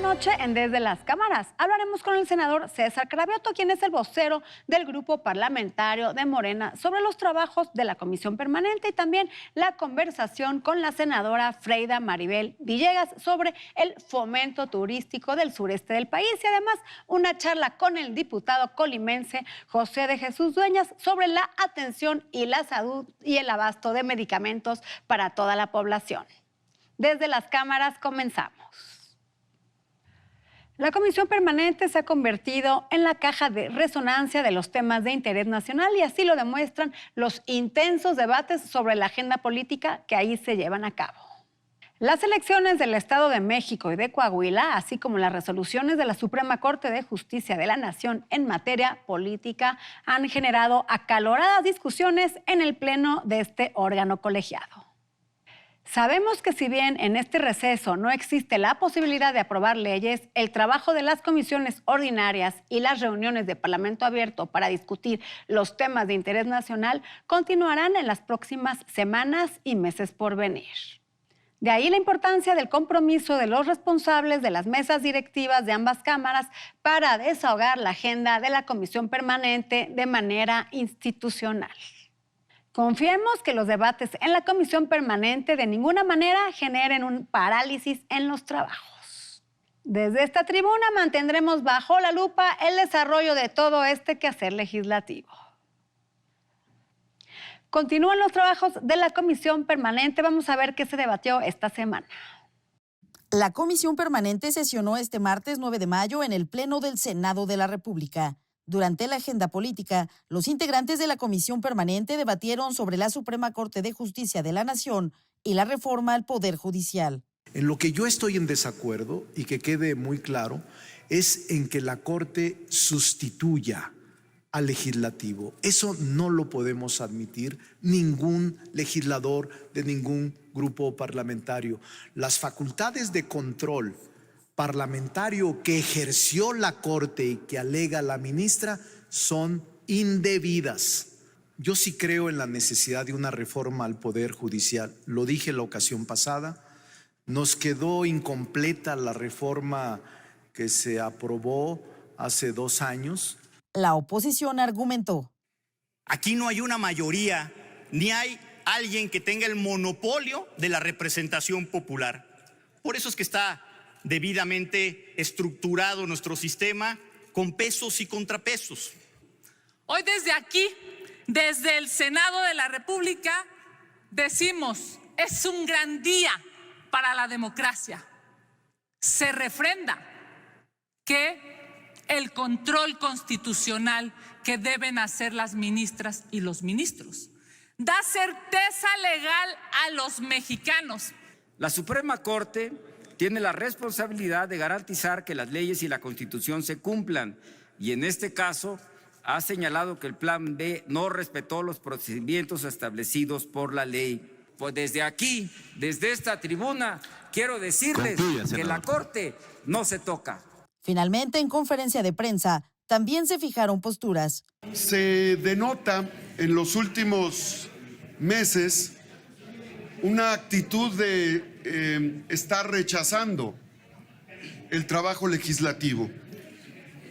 noche en Desde las Cámaras hablaremos con el senador César Cravioto, quien es el vocero del grupo parlamentario de Morena, sobre los trabajos de la Comisión Permanente y también la conversación con la senadora Freida Maribel Villegas sobre el fomento turístico del sureste del país y además una charla con el diputado colimense José de Jesús Dueñas sobre la atención y la salud y el abasto de medicamentos para toda la población. Desde las Cámaras comenzamos. La Comisión Permanente se ha convertido en la caja de resonancia de los temas de interés nacional y así lo demuestran los intensos debates sobre la agenda política que ahí se llevan a cabo. Las elecciones del Estado de México y de Coahuila, así como las resoluciones de la Suprema Corte de Justicia de la Nación en materia política, han generado acaloradas discusiones en el pleno de este órgano colegiado. Sabemos que si bien en este receso no existe la posibilidad de aprobar leyes, el trabajo de las comisiones ordinarias y las reuniones de Parlamento Abierto para discutir los temas de interés nacional continuarán en las próximas semanas y meses por venir. De ahí la importancia del compromiso de los responsables de las mesas directivas de ambas cámaras para desahogar la agenda de la Comisión Permanente de manera institucional. Confiemos que los debates en la Comisión Permanente de ninguna manera generen un parálisis en los trabajos. Desde esta tribuna mantendremos bajo la lupa el desarrollo de todo este quehacer legislativo. Continúan los trabajos de la Comisión Permanente. Vamos a ver qué se debatió esta semana. La Comisión Permanente sesionó este martes 9 de mayo en el Pleno del Senado de la República. Durante la agenda política, los integrantes de la Comisión Permanente debatieron sobre la Suprema Corte de Justicia de la Nación y la reforma al Poder Judicial. En lo que yo estoy en desacuerdo, y que quede muy claro, es en que la Corte sustituya al legislativo. Eso no lo podemos admitir ningún legislador de ningún grupo parlamentario. Las facultades de control parlamentario que ejerció la Corte y que alega la ministra son indebidas. Yo sí creo en la necesidad de una reforma al Poder Judicial. Lo dije la ocasión pasada. Nos quedó incompleta la reforma que se aprobó hace 2 años. La oposición argumentó: aquí no hay una mayoría, ni hay alguien que tenga el monopolio de la representación popular. Por eso es que está debidamente estructurado nuestro sistema con pesos y contrapesos. Hoy desde aquí, desde el Senado de la República, decimos, es un gran día para la democracia. Se refrenda que el control constitucional que deben hacer las ministras y los ministros da certeza legal a los mexicanos. La Suprema Corte tiene la responsabilidad de garantizar que las leyes y la Constitución se cumplan y en este caso ha señalado que el Plan B no respetó los procedimientos establecidos por la ley. Pues desde aquí, desde esta tribuna, quiero decirles que la Corte no se toca. Finalmente, en conferencia de prensa, también se fijaron posturas. Se denota en los últimos meses una actitud de estar rechazando el trabajo legislativo.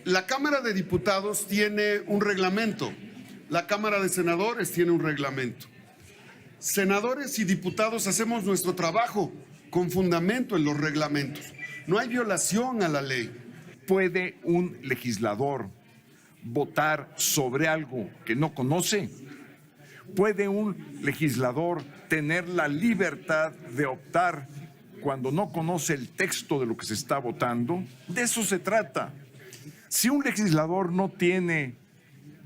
La Cámara de Diputados tiene un reglamento, la Cámara de Senadores tiene un reglamento. Senadores y diputados hacemos nuestro trabajo con fundamento en los reglamentos. No hay violación a la ley. ¿Puede un legislador votar sobre algo que no conoce? ¿Puede un legislador tener la libertad de optar cuando no conoce el texto de lo que se está votando? De eso se trata. Si un legislador no tiene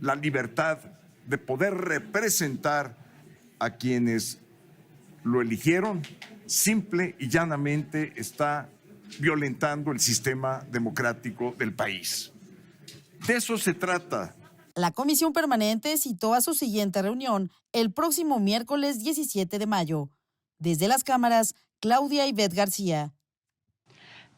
la libertad de poder representar a quienes lo eligieron, simple y llanamente está violentando el sistema democrático del país. De eso se trata. La Comisión Permanente citó a su siguiente reunión el próximo miércoles 17 de mayo. Desde las cámaras, Claudia Ivette García.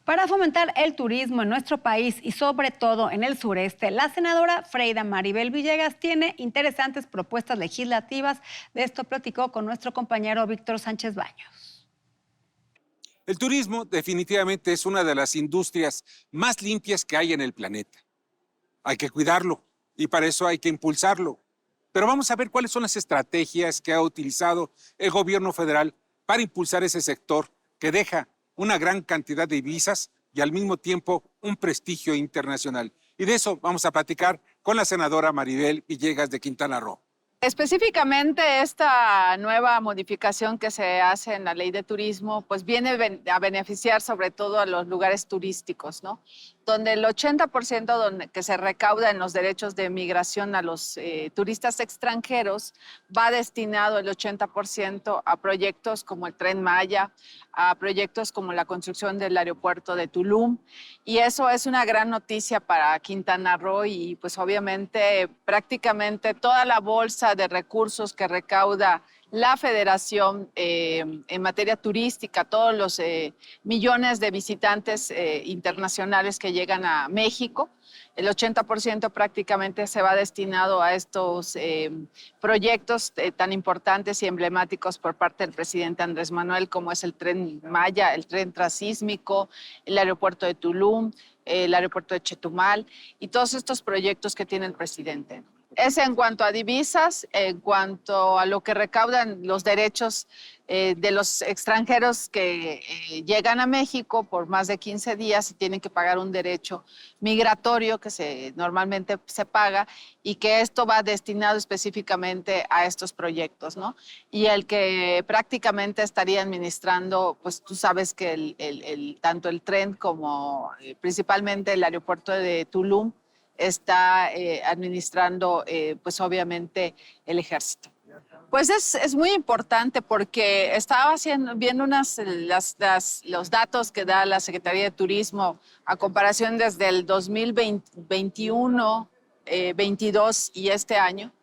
Para fomentar el turismo en nuestro país y sobre todo en el sureste, la senadora Freida Maribel Villegas tiene interesantes propuestas legislativas. De esto platicó con nuestro compañero Víctor Sánchez Baños. El turismo definitivamente es una de las industrias más limpias que hay en el planeta. Hay que cuidarlo y para eso hay que impulsarlo. Pero vamos a ver cuáles son las estrategias que ha utilizado el gobierno federal para impulsar ese sector que deja una gran cantidad de divisas y al mismo tiempo un prestigio internacional. Y de eso vamos a platicar con la senadora Maribel Villegas de Quintana Roo. Específicamente esta nueva modificación que se hace en la ley de turismo, pues viene a beneficiar sobre todo a los lugares turísticos, ¿no? Donde el 80% que se recauda en los derechos de migración a los turistas extranjeros va destinado el 80% a proyectos como el Tren Maya, a proyectos como la construcción del aeropuerto de Tulum, y eso es una gran noticia para Quintana Roo y pues obviamente prácticamente toda la bolsa de recursos que recauda la federación en materia turística, todos los millones de visitantes internacionales que llegan a México, el 80% prácticamente se va destinado a estos proyectos tan importantes y emblemáticos por parte del presidente Andrés Manuel, como es el Tren Maya, el tren transísmico, el aeropuerto de Tulum, el aeropuerto de Chetumal y todos estos proyectos que tiene el presidente. Es en cuanto a divisas, en cuanto a lo que recaudan los derechos de los extranjeros que llegan a México por más de 15 días y tienen que pagar un derecho migratorio que normalmente se paga y que esto va destinado específicamente a estos proyectos, ¿no? Y el que prácticamente estaría administrando, pues tú sabes que tanto el tren como principalmente el aeropuerto de Tulum está administrando, pues obviamente, el ejército. Pues es muy importante porque estaba viendo los datos que da la Secretaría de Turismo a comparación desde el 2021, 22 y este año.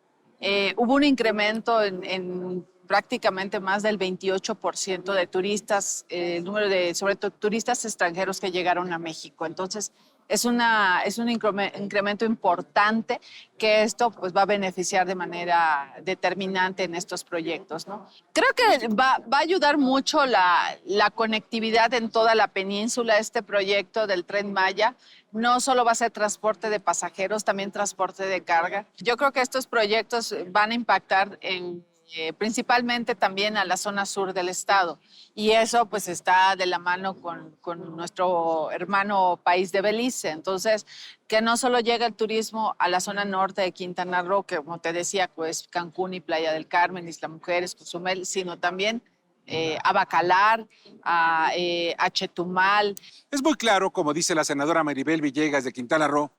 Hubo un incremento en prácticamente más del 28% de turistas, el número de, sobre todo, turistas extranjeros que llegaron a México. Entonces, es un incremento importante que esto pues, va a beneficiar de manera determinante en estos proyectos, ¿no? Creo que va a ayudar mucho la conectividad en toda la península, este proyecto del Tren Maya. No solo va a ser transporte de pasajeros, también transporte de carga. Yo creo que estos proyectos van a impactar principalmente también a la zona sur del estado. Y eso pues está de la mano con nuestro hermano país de Belice. Entonces, que no solo llega el turismo a la zona norte de Quintana Roo, que como te decía, pues Cancún y Playa del Carmen, Isla Mujeres, Cozumel, sino también a Bacalar, a Chetumal. Es muy claro, como dice la senadora Maribel Villegas de Quintana Roo,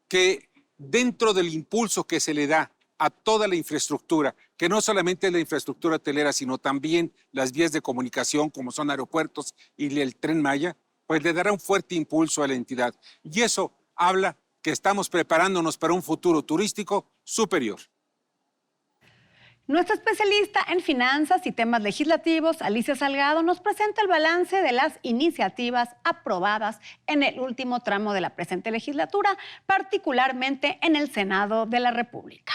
que dentro del impulso que se le da a toda la infraestructura, que no solamente es la infraestructura hotelera, sino también las vías de comunicación, como son aeropuertos y el Tren Maya, pues le dará un fuerte impulso a la entidad. Y eso habla que estamos preparándonos para un futuro turístico superior. Nuestra especialista en finanzas y temas legislativos, Alicia Salgado, nos presenta el balance de las iniciativas aprobadas en el último tramo de la presente legislatura, particularmente en el Senado de la República.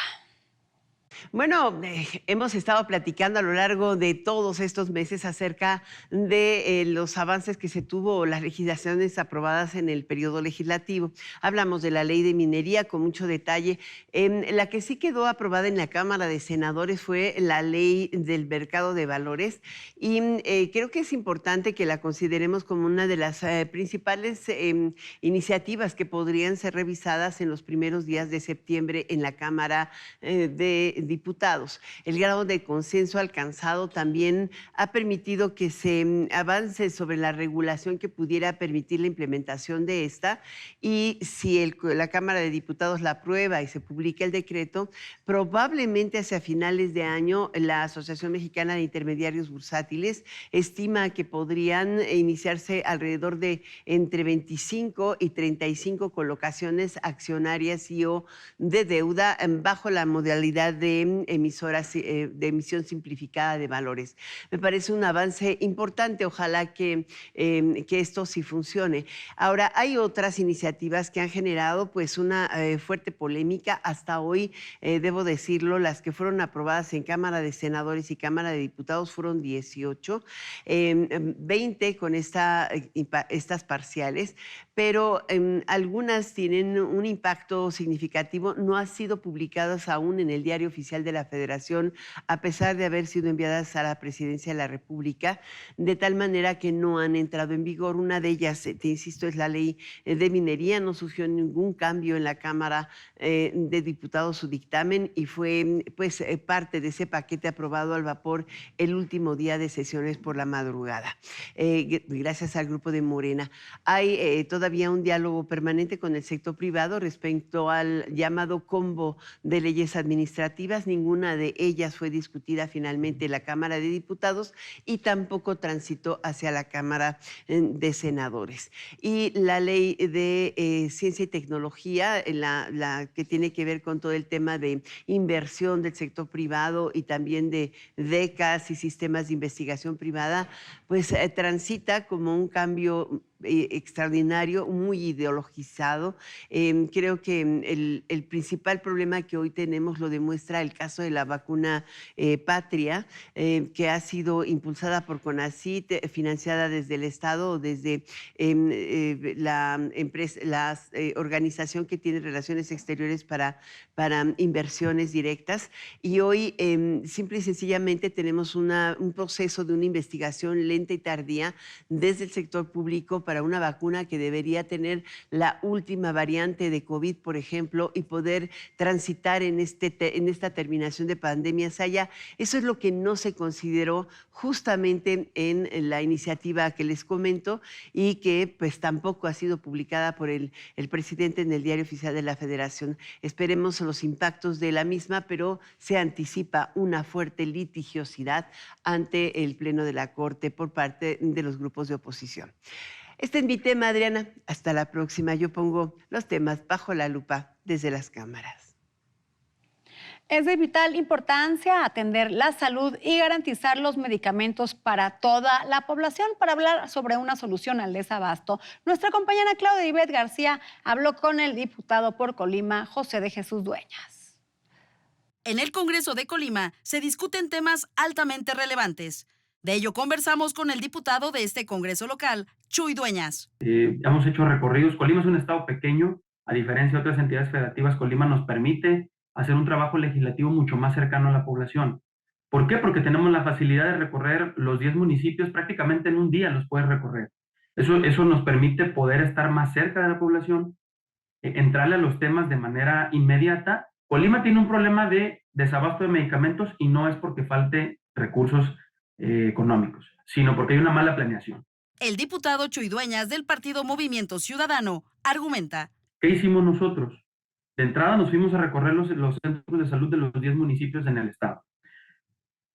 Bueno, hemos estado platicando a lo largo de todos estos meses acerca de los avances que se tuvo, las legislaciones aprobadas en el periodo legislativo. Hablamos de la ley de minería con mucho detalle. La que sí quedó aprobada en la Cámara de Senadores fue la ley del mercado de valores y creo que es importante que la consideremos como una de las principales iniciativas que podrían ser revisadas en los primeros días de septiembre en la Cámara de Diputados. El grado de consenso alcanzado también ha permitido que se avance sobre la regulación que pudiera permitir la implementación de esta y si la Cámara de Diputados la aprueba y se publica el decreto, probablemente hacia finales de año la Asociación Mexicana de Intermediarios Bursátiles estima que podrían iniciarse alrededor de entre 25 y 35 colocaciones accionarias y o de deuda bajo la modalidad de de emisoras de emisión simplificada de valores. Me parece un avance importante, ojalá que esto sí funcione. Ahora, hay otras iniciativas que han generado pues una fuerte polémica. Hasta hoy, debo decirlo, las que fueron aprobadas en Cámara de Senadores y Cámara de Diputados fueron 18, 20 con estas parciales, pero algunas tienen un impacto significativo. No han sido publicadas aún en el Diario Oficial de la Federación, a pesar de haber sido enviadas a la Presidencia de la República, de tal manera que no han entrado en vigor. Una de ellas, te insisto, es la ley de minería. No surgió ningún cambio en la Cámara de Diputados su dictamen y fue pues parte de ese paquete aprobado al vapor el último día de sesiones por la madrugada, gracias al grupo de Morena. Hay todavía un diálogo permanente con el sector privado respecto al llamado combo de leyes administrativas. Ninguna de ellas fue discutida finalmente en la Cámara de Diputados y tampoco transitó hacia la Cámara de Senadores. Y la ley de ciencia y tecnología, la que tiene que ver con todo el tema de inversión del sector privado y también de becas y sistemas de investigación privada, pues transita como un cambio extraordinario, muy ideologizado. Creo que el principal problema que hoy tenemos lo demuestra el caso de la vacuna Patria, que ha sido impulsada por CONACYT, financiada desde el Estado o desde la organización que tiene relaciones exteriores para inversiones directas. Y hoy simple y sencillamente tenemos un proceso de una investigación lenta y tardía desde el sector público para una vacuna que debería tener la última variante de COVID, por ejemplo, y poder transitar en esta terminación de pandemia allá. Eso es lo que no se consideró justamente en la iniciativa que les comento y que pues tampoco ha sido publicada por el presidente en el Diario Oficial de la Federación. Esperemos los impactos de la misma, pero se anticipa una fuerte litigiosidad ante el Pleno de la Corte por parte de los grupos de oposición. Este es mi tema, Adriana. Hasta la próxima. Yo pongo los temas bajo la lupa desde las cámaras. Es de vital importancia atender la salud y garantizar los medicamentos para toda la población. Para hablar sobre una solución al desabasto, nuestra compañera Claudia Ivette García habló con el diputado por Colima, José de Jesús Dueñas. En el Congreso de Colima se discuten temas altamente relevantes. De ello conversamos con el diputado de este Congreso local, Chuy Dueñas. Hemos hecho recorridos. Colima es un estado pequeño. A diferencia de otras entidades federativas, Colima nos permite hacer un trabajo legislativo mucho más cercano a la población. ¿Por qué? Porque tenemos la facilidad de recorrer los 10 municipios, prácticamente en un día los puedes recorrer. Eso nos permite poder estar más cerca de la población, entrarle a los temas de manera inmediata. Colima tiene un problema de desabasto de medicamentos y no es porque falte recursos económicos, sino porque hay una mala planeación. El diputado Chuy Dueñas del partido Movimiento Ciudadano argumenta. ¿Qué hicimos nosotros? De entrada nos fuimos a recorrer los centros de salud de los 10 municipios en el estado,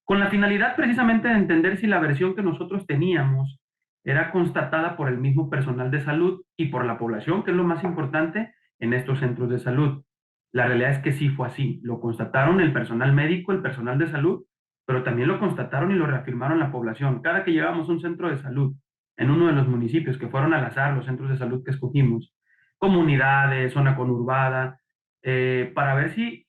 con la finalidad precisamente de entender si la versión que nosotros teníamos era constatada por el mismo personal de salud y por la población, que es lo más importante en estos centros de salud. La realidad es que sí fue así. Lo constataron el personal médico, el personal de salud, pero también lo constataron y lo reafirmaron la población. Cada que llegamos a un centro de salud en uno de los municipios, que fueron al azar los centros de salud que escogimos, comunidades, zona conurbada, para ver si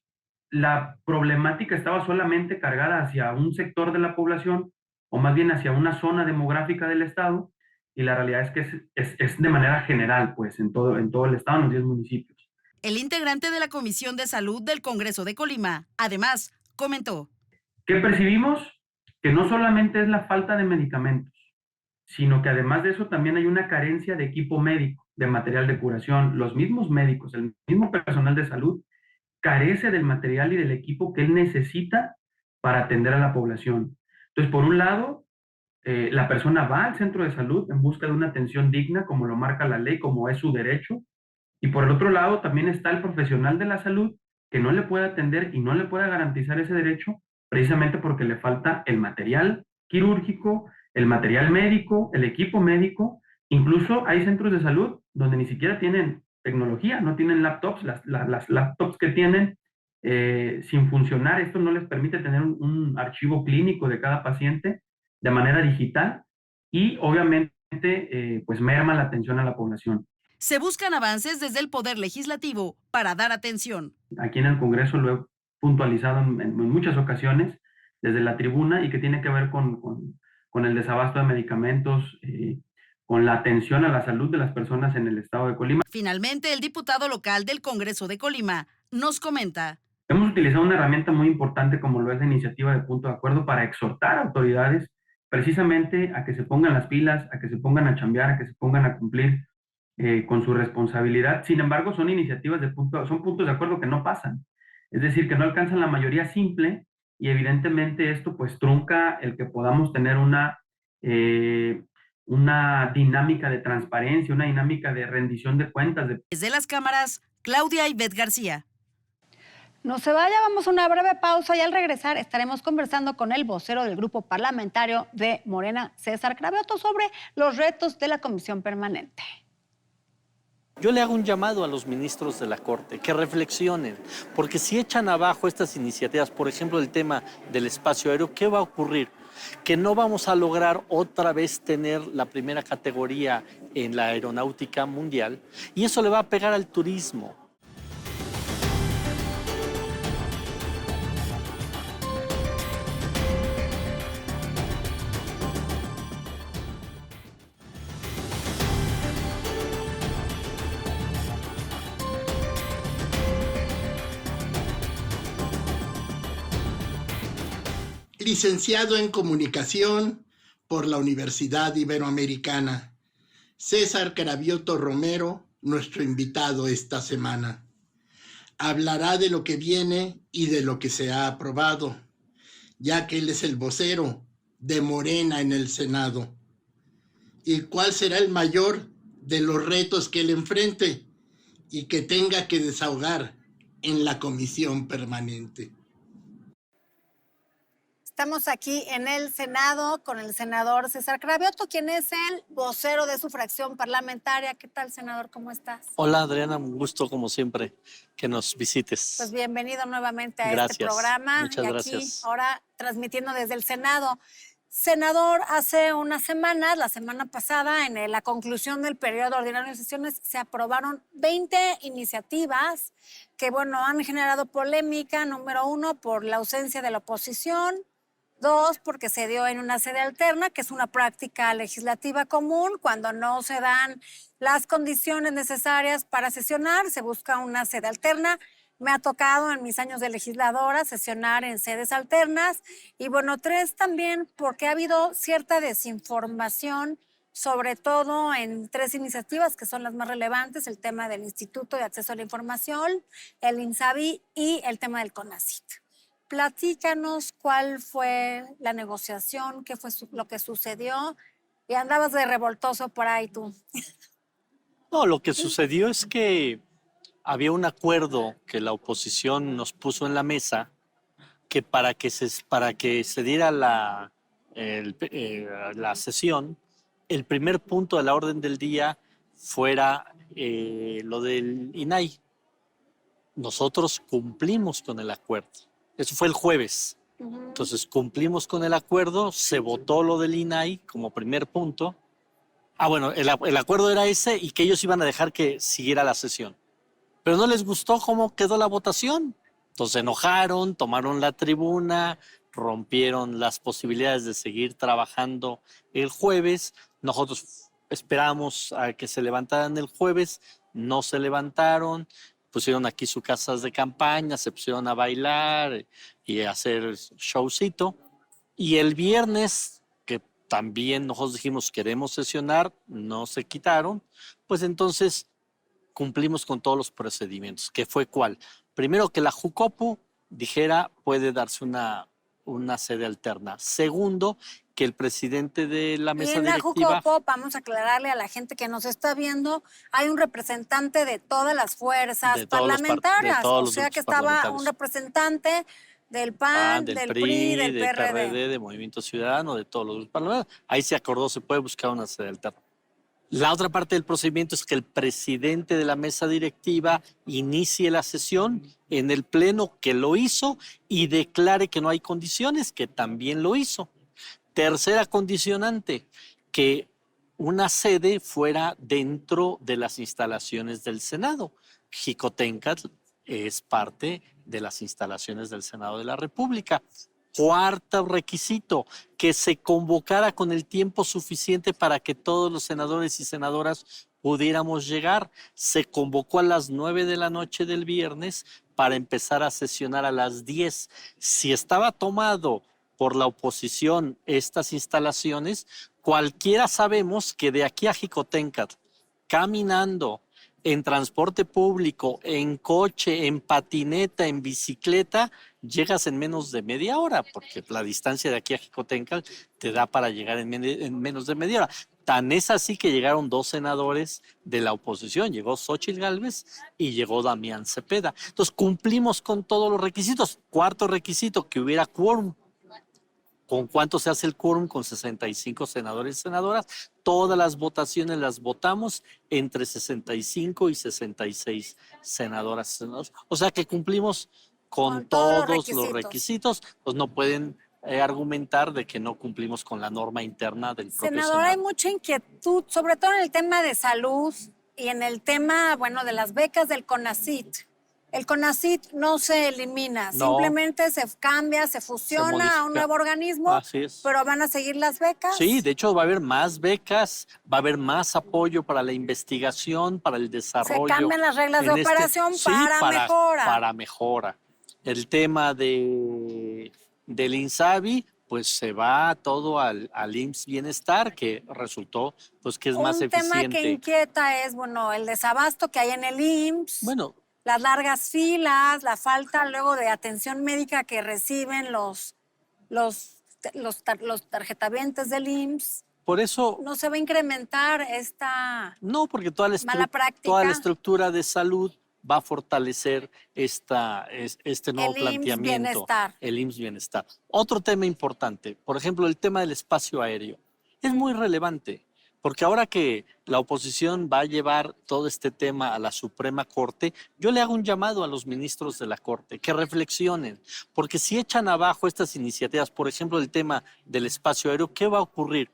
la problemática estaba solamente cargada hacia un sector de la población o más bien hacia una zona demográfica del estado, y la realidad es que es de manera general, pues, en todo el estado, en los 10 municipios. El integrante de la Comisión de Salud del Congreso de Colima, además, comentó. ¿Qué percibimos? Que no solamente es la falta de medicamentos, sino que además de eso también hay una carencia de equipo médico, de material de curación. Los mismos médicos, el mismo personal de salud, carece del material y del equipo que él necesita para atender a la población. Entonces, por un lado, la persona va al centro de salud en busca de una atención digna, como lo marca la ley, como es su derecho, y por el otro lado también está el profesional de la salud que no le puede atender y no le puede garantizar ese derecho, precisamente porque le falta el material quirúrgico, el material médico, el equipo médico. Incluso hay centros de salud donde ni siquiera tienen tecnología, no tienen laptops. Las laptops que tienen sin funcionar. Esto no les permite tener un archivo clínico de cada paciente de manera digital y obviamente pues merma la atención a la población. Se buscan avances desde el Poder Legislativo para dar atención. Aquí en el Congreso lo he puntualizado en muchas ocasiones desde la tribuna y que tiene que ver con el desabasto de medicamentos, con la atención a la salud de las personas en el estado de Colima. Finalmente, el diputado local del Congreso de Colima nos comenta. Hemos utilizado una herramienta muy importante como lo es la iniciativa de punto de acuerdo para exhortar a autoridades precisamente a que se pongan las pilas, a que se pongan a chambear, a que se pongan a cumplir con su responsabilidad. Sin embargo, son iniciativas son puntos de acuerdo que no pasan. Es decir, que no alcanzan la mayoría simple y evidentemente esto pues trunca el que podamos tener una dinámica de transparencia, una dinámica de rendición de cuentas. Desde las cámaras, Claudia Ivette García. No se vaya, vamos a una breve pausa y al regresar estaremos conversando con el vocero del grupo parlamentario de Morena, César Cravioto, sobre los retos de la Comisión Permanente. Yo le hago un llamado a los ministros de la Corte que reflexionen, porque si echan abajo estas iniciativas, por ejemplo, el tema del espacio aéreo, ¿qué va a ocurrir? Que no vamos a lograr otra vez tener la primera categoría en la aeronáutica mundial y eso le va a pegar al turismo. Licenciado en Comunicación por la Universidad Iberoamericana, César Cravioto Romero, nuestro invitado esta semana. Hablará de lo que viene y de lo que se ha aprobado, ya que él es el vocero de Morena en el Senado. ¿Y cuál será el mayor de los retos que él enfrente y que tenga que desahogar en la Comisión Permanente? Estamos aquí en el Senado con el senador César Cravioto, quien es el vocero de su fracción parlamentaria. ¿Qué tal, senador? ¿Cómo estás? Hola, Adriana, un gusto como siempre que nos visites. Pues bienvenido nuevamente a Gracias. Este programa. Muchas y aquí, gracias. ahora transmitiendo desde el Senado. Senador, hace unas semanas, la semana pasada, en la conclusión del periodo ordinario de sesiones, se aprobaron 20 iniciativas que, bueno, han generado polémica. Número 1, por la ausencia de la oposición. 2, porque se dio en una sede alterna, que es una práctica legislativa común. Cuando no se dan las condiciones necesarias para sesionar, se busca una sede alterna. Me ha tocado en mis años de legisladora sesionar en sedes alternas. Y bueno, 3 también porque ha habido cierta desinformación, sobre todo en 3 iniciativas que son las más relevantes: el tema del Instituto de Acceso a la Información, el INSABI y el tema del CONACYT. Platícanos cuál fue la negociación, qué fue lo que sucedió. Y andabas de revoltoso por ahí tú. No, lo que sucedió es que había un acuerdo que la oposición nos puso en la mesa que para que se diera la sesión, el primer punto de la orden del día fuera lo del INAI. Nosotros cumplimos con el acuerdo. Eso fue el jueves. Entonces cumplimos con el acuerdo, se votó lo del INAI como primer punto. Bueno, el acuerdo era ese y que ellos iban a dejar que siguiera la sesión. Pero no les gustó cómo quedó la votación. Entonces se enojaron, tomaron la tribuna, rompieron las posibilidades de seguir trabajando el jueves. Nosotros esperamos a que se levantaran el jueves, no se levantaron. Pusieron aquí sus casas de campaña, se pusieron a bailar y a hacer showcito. Y el viernes, que también nosotros dijimos queremos sesionar, no se quitaron, pues entonces cumplimos con todos los procedimientos. ¿Qué fue cuál? Primero, que la Jucopo dijera puede darse una sede alterna. Segundo, que el presidente de la mesa directiva... En la Jucopo, vamos a aclararle a la gente que nos está viendo, hay un representante de todas las fuerzas parlamentarias. O sea que estaba un representante del PAN, del PRI, del PRD. de Movimiento Ciudadano, de todos los grupos parlamentarios. Ahí se acordó, se puede buscar una sede alterna. La otra parte del procedimiento es que el presidente de la mesa directiva inicie la sesión en el pleno, que lo hizo, y declare que no hay condiciones, que también lo hizo. Tercera condicionante, que una sede fuera dentro de las instalaciones del Senado. Jicotencatl es parte de las instalaciones del Senado de la República. Cuarto requisito, que se convocara con el tiempo suficiente para que todos los senadores y senadoras pudiéramos llegar. Se convocó a las 9 de la noche del viernes para empezar a sesionar a las 10. Si estaba tomado por la oposición estas instalaciones, cualquiera sabemos que de aquí a Jicotencatl, caminando, en transporte público, en coche, en patineta, en bicicleta, llegas en menos de media hora, porque la distancia de aquí a Jicotencatl te da para llegar en menos de media hora. Tan es así que llegaron 2 senadores de la oposición, llegó Xóchitl Gálvez y llegó Damián Cepeda. Entonces cumplimos con todos los requisitos. Cuarto requisito, que hubiera quórum. ¿Con cuánto se hace el quórum? Con 65 senadores y senadoras. Todas las votaciones las votamos entre 65 y 66 senadoras y senadores. O sea que cumplimos con todos los requisitos. Pues no pueden argumentar de que no cumplimos con la norma interna del propio Senador, Senado. hay mucha inquietud, sobre todo en el tema de salud y en el tema, bueno, de las becas del CONACYT. El CONACYT no se elimina, No. simplemente se cambia, se fusiona a un modifica. nuevo organismo, Así es. pero van a seguir las becas. Sí, de hecho va a haber más becas, va a haber más apoyo para la investigación, para el Se desarrollo. cambian las reglas de en operación sí, para mejora. Para mejora. El tema del INSABI, pues se va todo al IMSS Bienestar, que resultó pues que es más Un tema eficiente. que inquieta es, bueno, el desabasto que hay en el IMSS. Bueno, Las largas filas, la falta luego de atención médica que reciben los tarjetavientes del IMSS. por eso ¿No se va a incrementar esta no, porque toda mala práctica? toda la estructura de salud va a fortalecer este nuevo El IMSS planteamiento. Bienestar. El IMSS Bienestar. Otro tema importante, por ejemplo, el tema del espacio aéreo. Es muy relevante, porque ahora que la oposición va a llevar todo este tema a la Suprema Corte, yo le hago un llamado a los ministros de la Corte que reflexionen, porque si echan abajo estas iniciativas, por ejemplo, el tema del espacio aéreo, ¿qué va a ocurrir?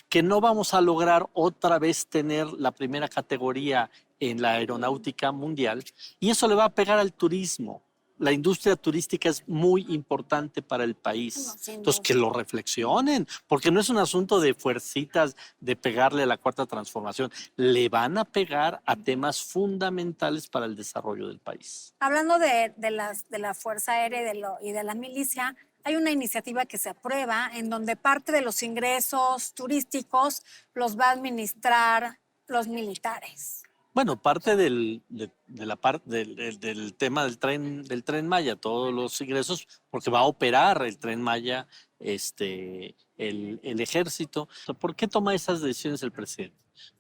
Que no vamos a lograr otra vez tener la primera categoría en la aeronáutica mundial, y eso le va a pegar al turismo. La industria turística es muy importante para el país. Entonces, que lo reflexionen, porque no es un asunto de fuercitas, de pegarle a la cuarta transformación. Le van a pegar a temas fundamentales para el desarrollo del país. Hablando de la Fuerza Aérea y de la milicia, hay una iniciativa que se aprueba en donde parte de los ingresos turísticos los va a administrar los militares. Bueno, parte del tema del tren Maya, todos los ingresos, porque va a operar el tren Maya, el ejército. ¿Por qué toma esas decisiones el presidente?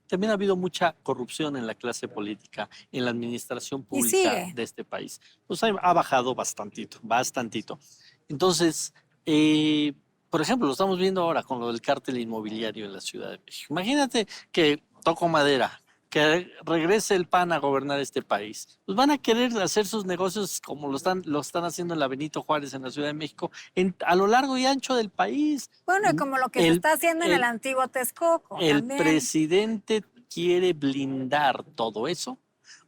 También ha habido mucha corrupción en la clase política, en la administración pública de este país. Pues ha bajado bastantito. Entonces, por ejemplo, lo estamos viendo ahora con lo del cártel inmobiliario en la Ciudad de México. Imagínate que toco madera, que regrese el PAN a gobernar este país. Pues van a querer hacer sus negocios como lo están haciendo en la Benito Juárez, en la Ciudad de México, a lo largo y ancho del país. Bueno, y como lo que se está haciendo en el antiguo Texcoco. El también. presidente quiere blindar todo eso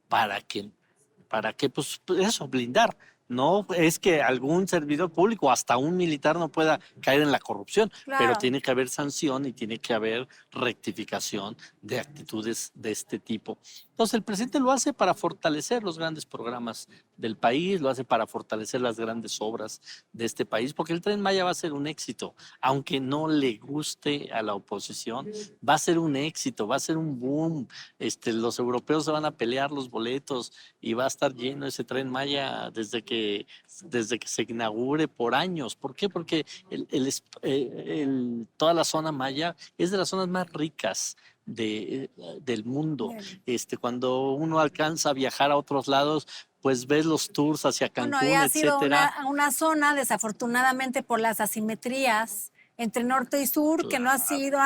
para que pues eso, blindar. No es que algún servidor público, hasta un militar, no pueda caer en la corrupción, pero tiene que haber sanción y tiene que haber rectificación de actitudes de este tipo. Entonces el presidente lo hace para fortalecer los grandes programas del país, lo hace para fortalecer las grandes obras de este país, porque el Tren Maya va a ser un éxito, aunque no le guste a la oposición, va a ser un éxito, va a ser un boom. Los europeos se van a pelear los boletos y va a estar lleno ese Tren Maya desde que se inaugure por años. ¿Por qué? Porque toda la zona maya es de las zonas más ricas del mundo. Cuando uno alcanza a viajar a otros lados, pues ves los tours hacia Cancún, Bueno, había sido etcétera. una zona, desafortunadamente por las asimetrías entre norte y sur, que no ha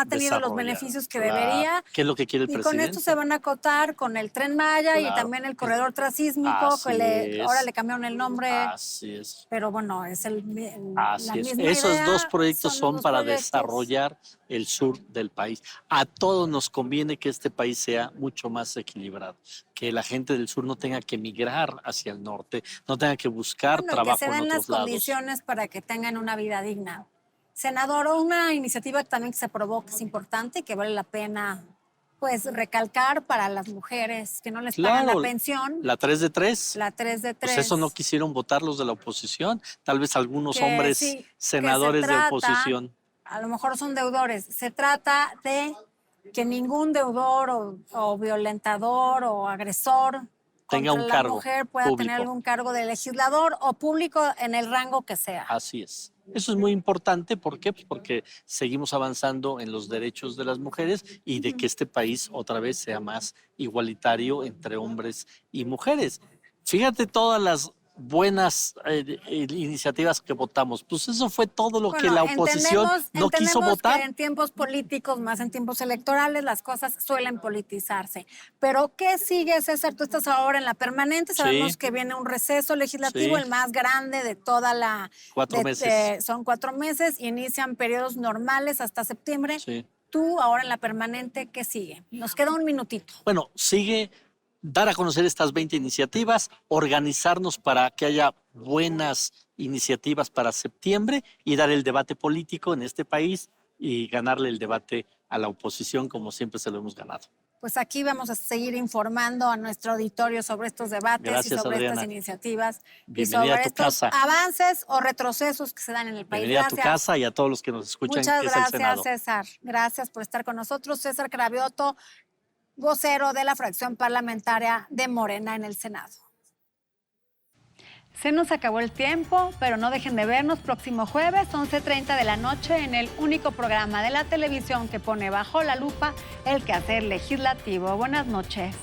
tenido los beneficios que debería. ¿Qué es lo que quiere el y presidente? con esto se van a acotar con el Tren Maya y también el corredor transísmico, ahora le cambiaron el nombre. Así es. Pero bueno, es la misma Esos idea, dos proyectos son los para proyectos. desarrollar el sur del país. A todos nos conviene que este país sea mucho más equilibrado, que la gente del sur no tenga que migrar hacia el norte, no tenga que buscar trabajo que se den en las otros lados. condiciones para que tengan una vida digna. Senador, una iniciativa también que se aprobó que es importante y que vale la pena pues recalcar para las mujeres que no les pagan la pensión. La 3 de 3. La 3 de 3. Pues eso no quisieron votar los de la oposición, tal vez algunos hombres sí, senadores de oposición. A lo mejor son deudores. Se trata de que ningún deudor o violentador o agresor tenga contra un la cargo mujer pueda público. tener algún cargo de legislador o público en el rango que sea. Así es. Eso es muy importante. ¿Por qué? Pues porque seguimos avanzando en los derechos de las mujeres y de que este país otra vez sea más igualitario entre hombres y mujeres. Fíjate todas las buenas iniciativas que votamos. Pues eso fue todo lo que la oposición no quiso votar. Que en tiempos políticos, más en tiempos electorales, las cosas suelen politizarse. Pero ¿qué sigue, César? Tú estás ahora en la permanente. Sabemos que viene un receso legislativo, el más grande de toda la... 4 meses. Son 4 meses y inician periodos normales hasta septiembre. Sí. Tú ahora en la permanente, ¿qué sigue? Nos queda un minutito. Bueno, sigue dar a conocer estas 20 iniciativas, organizarnos para que haya buenas iniciativas para septiembre y dar el debate político en este país y ganarle el debate a la oposición como siempre se lo hemos ganado. Pues aquí vamos a seguir informando a nuestro auditorio sobre estos debates. Gracias, y sobre Adriana. estas iniciativas Bienvenida y sobre a tu estos casa. avances o retrocesos que se dan en el país. Bienvenida a tu Gracias. casa y a todos los que nos escuchan. Muchas que es el Senado. gracias, César. Gracias por estar con nosotros. César Cravioto, vocero de la fracción parlamentaria de Morena en el Senado. Se nos acabó el tiempo, pero no dejen de vernos próximo jueves, 11:30 de la noche, en el único programa de la televisión que pone bajo la lupa el quehacer legislativo. Buenas noches.